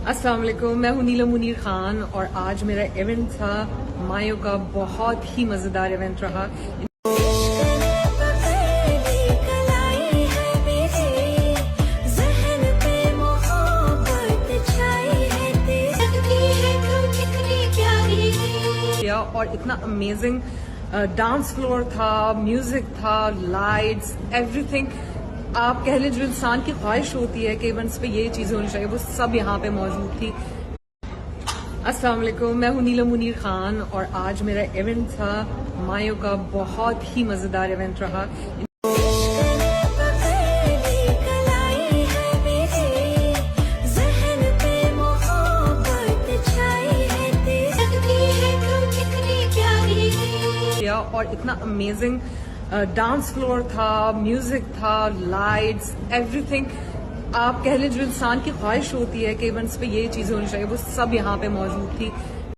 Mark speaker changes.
Speaker 1: अस्सलाम वालेकुम, मैं हूं नीलम मुनीर खान और आज मेरा इवेंट था मायो का। बहुत ही मजेदार इवेंट रहा। और इतना अमेजिंग डांस फ्लोर था, म्यूजिक था, लाइट्स, एवरीथिंग। आप कह लें जो इंसान की ख्वाहिश होती है कि इवेंट्स पे ये चीजें होनी चाहिए, वो सब यहाँ पे मौजूद थी। अस्सलाम वालेकुम, मैं हूं नीलम मुनीर खान और आज मेरा इवेंट था मायो का। बहुत ही मजेदार इवेंट रहा। और इतना अमेजिंग डांस फ्लोर था, म्यूजिक था, लाइट्स, एवरीथिंग। आप कह लें जो इंसान की ख्वाहिश होती है कि इवेंट्स पे ये चीजें होनी चाहिए, वो सब यहाँ पे मौजूद थी।